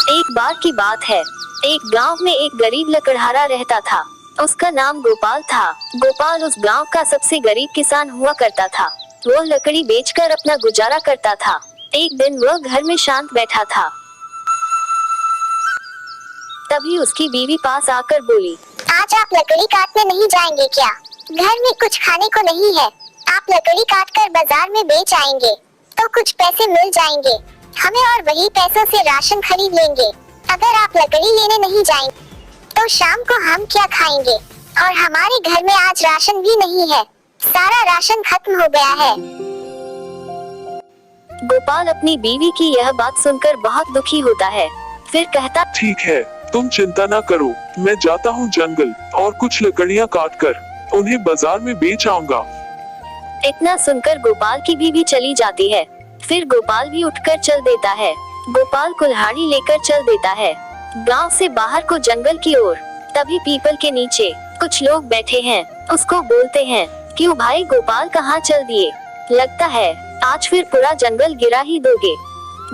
एक बार की बात है, एक गांव में एक गरीब लकड़हारा रहता था। उसका नाम गोपाल था। गोपाल उस गांव का सबसे गरीब किसान हुआ करता था। वो लकड़ी बेचकर अपना गुजारा करता था। एक दिन वह घर में शांत बैठा था। तभी उसकी बीवी पास आकर बोली, आज आप लकड़ी काटने नहीं जाएंगे क्या? घर में कुछ खाने को नहीं है। आप लकड़ी काट कर बाजार में बेच आएंगे तो कुछ पैसे मिल जाएंगे हमें, और वही पैसों से राशन खरीद लेंगे। अगर आप लकड़ी लेने नहीं जाएंगे तो शाम को हम क्या खाएंगे? और हमारे घर में आज राशन भी नहीं है, सारा राशन खत्म हो गया है। गोपाल अपनी बीवी की यह बात सुनकर बहुत दुखी होता है। फिर कहता, ठीक है, तुम चिंता ना करो, मैं जाता हूँ जंगल और कुछ लकड़ियाँ काट कर उन्हें बाजार में बेच आऊंगा। इतना सुनकर गोपाल की बीवी चली जाती है। फिर गोपाल भी उठकर चल देता है। गोपाल कुल्हाड़ी लेकर चल देता है गांव से बाहर को जंगल की ओर। तभी पीपल के नीचे कुछ लोग बैठे हैं। उसको बोलते हैं, क्यों भाई गोपाल कहाँ चल दिए? लगता है आज फिर पूरा जंगल गिरा ही दोगे।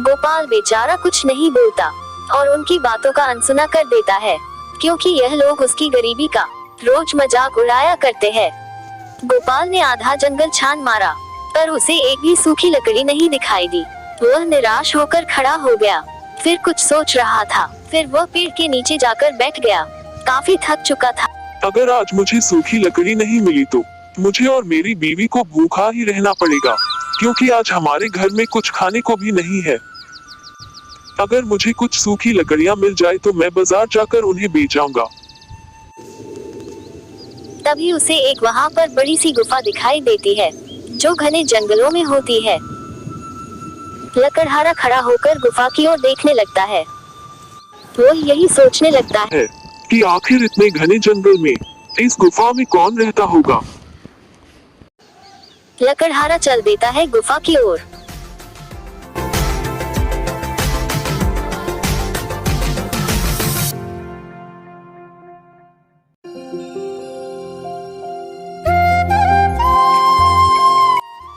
गोपाल बेचारा कुछ नहीं बोलता और उनकी बातों का अनसुना कर देता है, क्योंकि यह लोग उसकी गरीबी का रोज मजाक उड़ाया करते हैं। गोपाल ने आधा जंगल छान मारा पर उसे एक भी सूखी लकड़ी नहीं दिखाई दी। वह निराश होकर खड़ा हो गया। फिर कुछ सोच रहा था। फिर वह पेड़ के नीचे जाकर बैठ गया। काफी थक चुका था। अगर आज मुझे सूखी लकड़ी नहीं मिली तो मुझे और मेरी बीवी को भूखा ही रहना पड़ेगा, क्योंकि आज हमारे घर में कुछ खाने को भी नहीं है। अगर मुझे कुछ सूखी लकड़ियाँ मिल जाए तो मैं बाजार जाकर उन्हें बेच आऊंगा। तभी उसे एक वहाँ पर बड़ी सी गुफा दिखाई देती है, जो घने जंगलों में होती है। लकड़हारा खड़ा होकर गुफा की ओर देखने लगता है। वो यही सोचने लगता है कि आखिर इतने घने जंगल में इस गुफा में कौन रहता होगा। लकड़हारा चल देता है गुफा की ओर।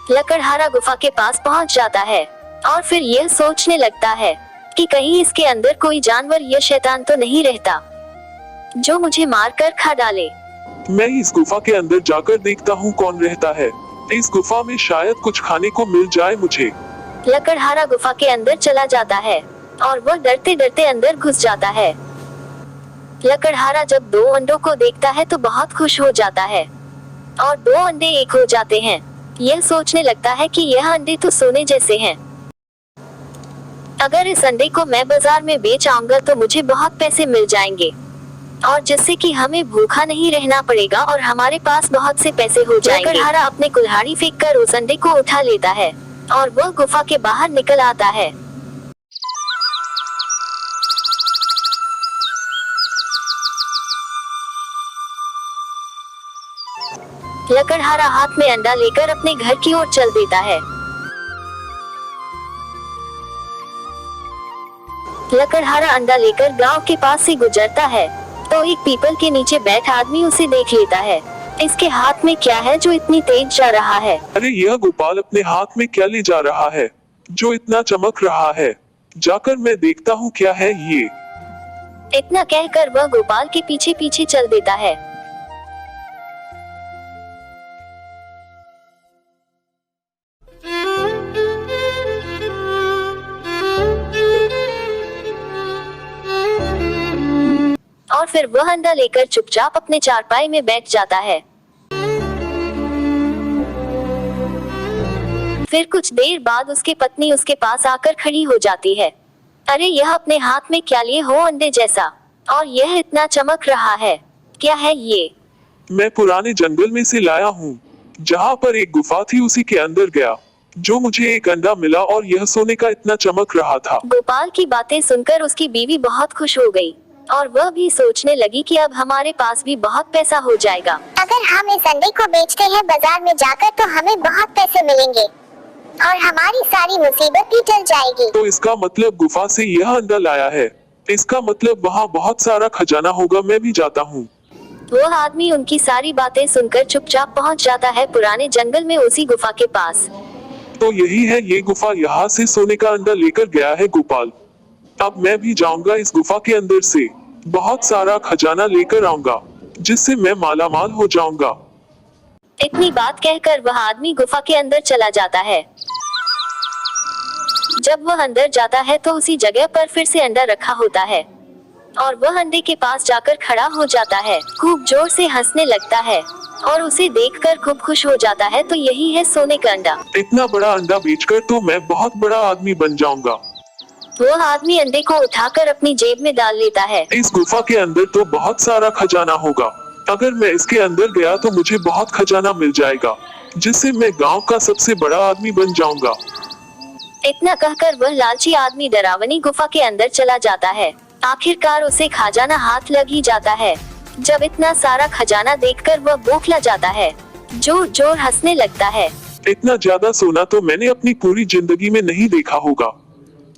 लकड़हारा गुफा के पास पहुंच जाता है और फिर यह सोचने लगता है कि कहीं इसके अंदर कोई जानवर या शैतान तो नहीं रहता जो मुझे मारकर खा डाले। मैं इस गुफा के अंदर जाकर देखता हूँ कौन रहता है। इस गुफा में शायद कुछ खाने को मिल जाए मुझे। लकड़हारा गुफा के अंदर चला जाता है और वह डरते डरते अंदर घुस जाता है। लकड़हारा जब 2 अंडों को देखता है तो बहुत खुश हो जाता है और 2 अंडे एक हो जाते हैं। यह सोचने लगता है कि यह अंडे तो सोने जैसे हैं। अगर इस अंडे को मैं बाजार में बेच आऊंगा तो मुझे बहुत पैसे मिल जाएंगे, और जिससे कि हमें भूखा नहीं रहना पड़ेगा और हमारे पास बहुत से पैसे हो जाएंगे। लकड़हारा अपने कुल्हाड़ी फेंक कर उस अंडे को उठा लेता है और वह गुफा के बाहर निकल आता है। लकड़हारा हाथ में अंडा लेकर अपने घर की ओर चल देता है। लकड़हारा अंडा लेकर गांव के पास से गुजरता है तो एक पीपल के नीचे बैठा आदमी उसे देख लेता है। इसके हाथ में क्या है जो इतनी तेज जा रहा है? अरे यह गोपाल अपने हाथ में क्या ले जा रहा है जो इतना चमक रहा है? जाकर मैं देखता हूँ क्या है ये। इतना कहकर वह गोपाल के पीछे पीछे चल देता है। और फिर वह अंडा लेकर चुपचाप अपने चारपाई में बैठ जाता है। फिर कुछ देर बाद उसकी पत्नी उसके पास आकर खड़ी हो जाती है। अरे यह अपने हाथ में क्या लिए हो अंडे जैसा, और यह इतना चमक रहा है, क्या है ये? मैं पुराने जंगल में से लाया हूँ, जहाँ पर एक गुफा थी उसी के अंदर गया, जो मुझे एक अंडा मिला और यह सोने का इतना चमक रहा था। गोपाल की बातें सुनकर उसकी बीवी बहुत खुश हो गई और वह भी सोचने लगी कि अब हमारे पास भी बहुत पैसा हो जाएगा। अगर हम इस अंडे को बेचते हैं बाजार में जाकर तो हमें बहुत पैसे मिलेंगे और हमारी सारी मुसीबत भी टल जाएगी। तो इसका मतलब गुफा से यह अंडा लाया है। इसका मतलब वहाँ बहुत सारा खजाना होगा। मैं भी जाता हूँ। वह आदमी उनकी सारी बातें सुनकर चुपचाप पहुँच जाता है पुराने जंगल में उसी गुफा के पास। तो यही है ये गुफा, यहाँ से सोने का अंडा लेकर गया है गोपाल। अब मैं भी जाऊंगा इस गुफा के अंदर से बहुत सारा खजाना लेकर आऊंगा, जिससे मैं मालामाल हो जाऊंगा। इतनी बात कहकर वह आदमी गुफा के अंदर चला जाता है। जब वह अंदर जाता है तो उसी जगह पर फिर से अंडा रखा होता है और वह अंडे के पास जाकर खड़ा हो जाता है, खूब जोर से हंसने लगता है और उसे देखकर खूब खुश हो जाता है। तो यही है सोने का अंडा। इतना बड़ा अंडा बेचकर तो मैं बहुत बड़ा आदमी बन जाऊंगा। वह आदमी अंडे को उठाकर अपनी जेब में डाल लेता है। इस गुफा के अंदर तो बहुत सारा खजाना होगा। अगर मैं इसके अंदर गया तो मुझे बहुत खजाना मिल जाएगा, जिससे मैं गांव का सबसे बड़ा आदमी बन जाऊंगा। इतना कहकर वह लालची आदमी डरावनी गुफा के अंदर चला जाता है। आखिरकार उसे खजाना हाथ लग ही जाता है। जब इतना सारा खजाना देखकर वह बौखला जाता है, जोर जोर हंसने लगता है। इतना ज्यादा सोना तो मैंने अपनी पूरी जिंदगी में नहीं देखा होगा।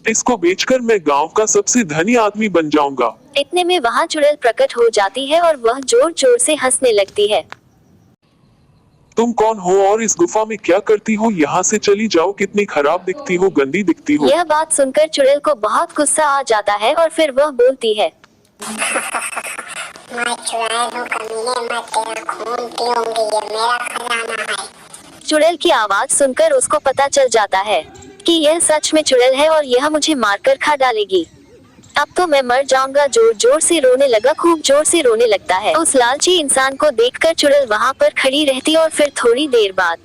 इसको बेचकर मैं गांव का सबसे धनी आदमी बन जाऊंगा। इतने में वहाँ चुड़ैल प्रकट हो जाती है और वह जोर जोर से हंसने लगती है। तुम कौन हो और इस गुफा में क्या करती हो? यहाँ से चली जाओ, कितनी खराब दिखती हो, गंदी दिखती हो। यह बात सुनकर चुड़ैल को बहुत गुस्सा आ जाता है और फिर वह बोलती है, मैं चुड़ैल हूँ कमीने, मैं तेरा खून पीऊंगी, ये मेरा खजाना है। चुड़ैल की आवाज सुनकर उसको पता चल जाता है कि यह सच में चुड़ैल है और यह मुझे मारकर खा डालेगी। अब तो मैं मर जाऊंगा। जोर जोर से रोने लगा, खूब जोर से रोने लगता है। उस लालची इंसान को देखकर चुड़ैल वहाँ पर खड़ी रहती और फिर थोड़ी देर बाद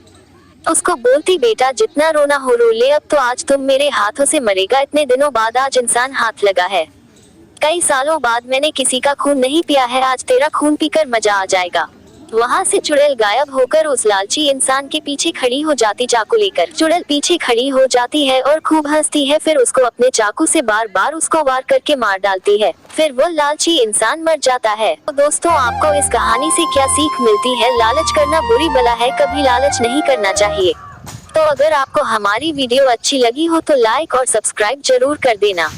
उसको बोलती, बेटा जितना रोना हो रो ले, अब तो आज तुम मेरे हाथों से मरेगा। इतने दिनों बाद आज इंसान हाथ लगा है। कई सालों बाद मैंने किसी का खून नहीं पिया है, आज तेरा खून पीकर मजा आ जाएगा। वहाँ से चुड़ैल गायब होकर उस लालची इंसान के पीछे खड़ी हो जाती चाकू लेकर। चुड़ैल पीछे खड़ी हो जाती है और खूब हंसती है, फिर उसको अपने चाकू से बार बार उसको वार करके मार डालती है। फिर वो लालची इंसान मर जाता है। तो दोस्तों, आपको इस कहानी से क्या सीख मिलती है? लालच करना बुरी बला है, कभी लालच नहीं करना चाहिए। तो अगर आपको हमारी वीडियो अच्छी लगी हो तो लाइक और सब्सक्राइब जरूर कर देना।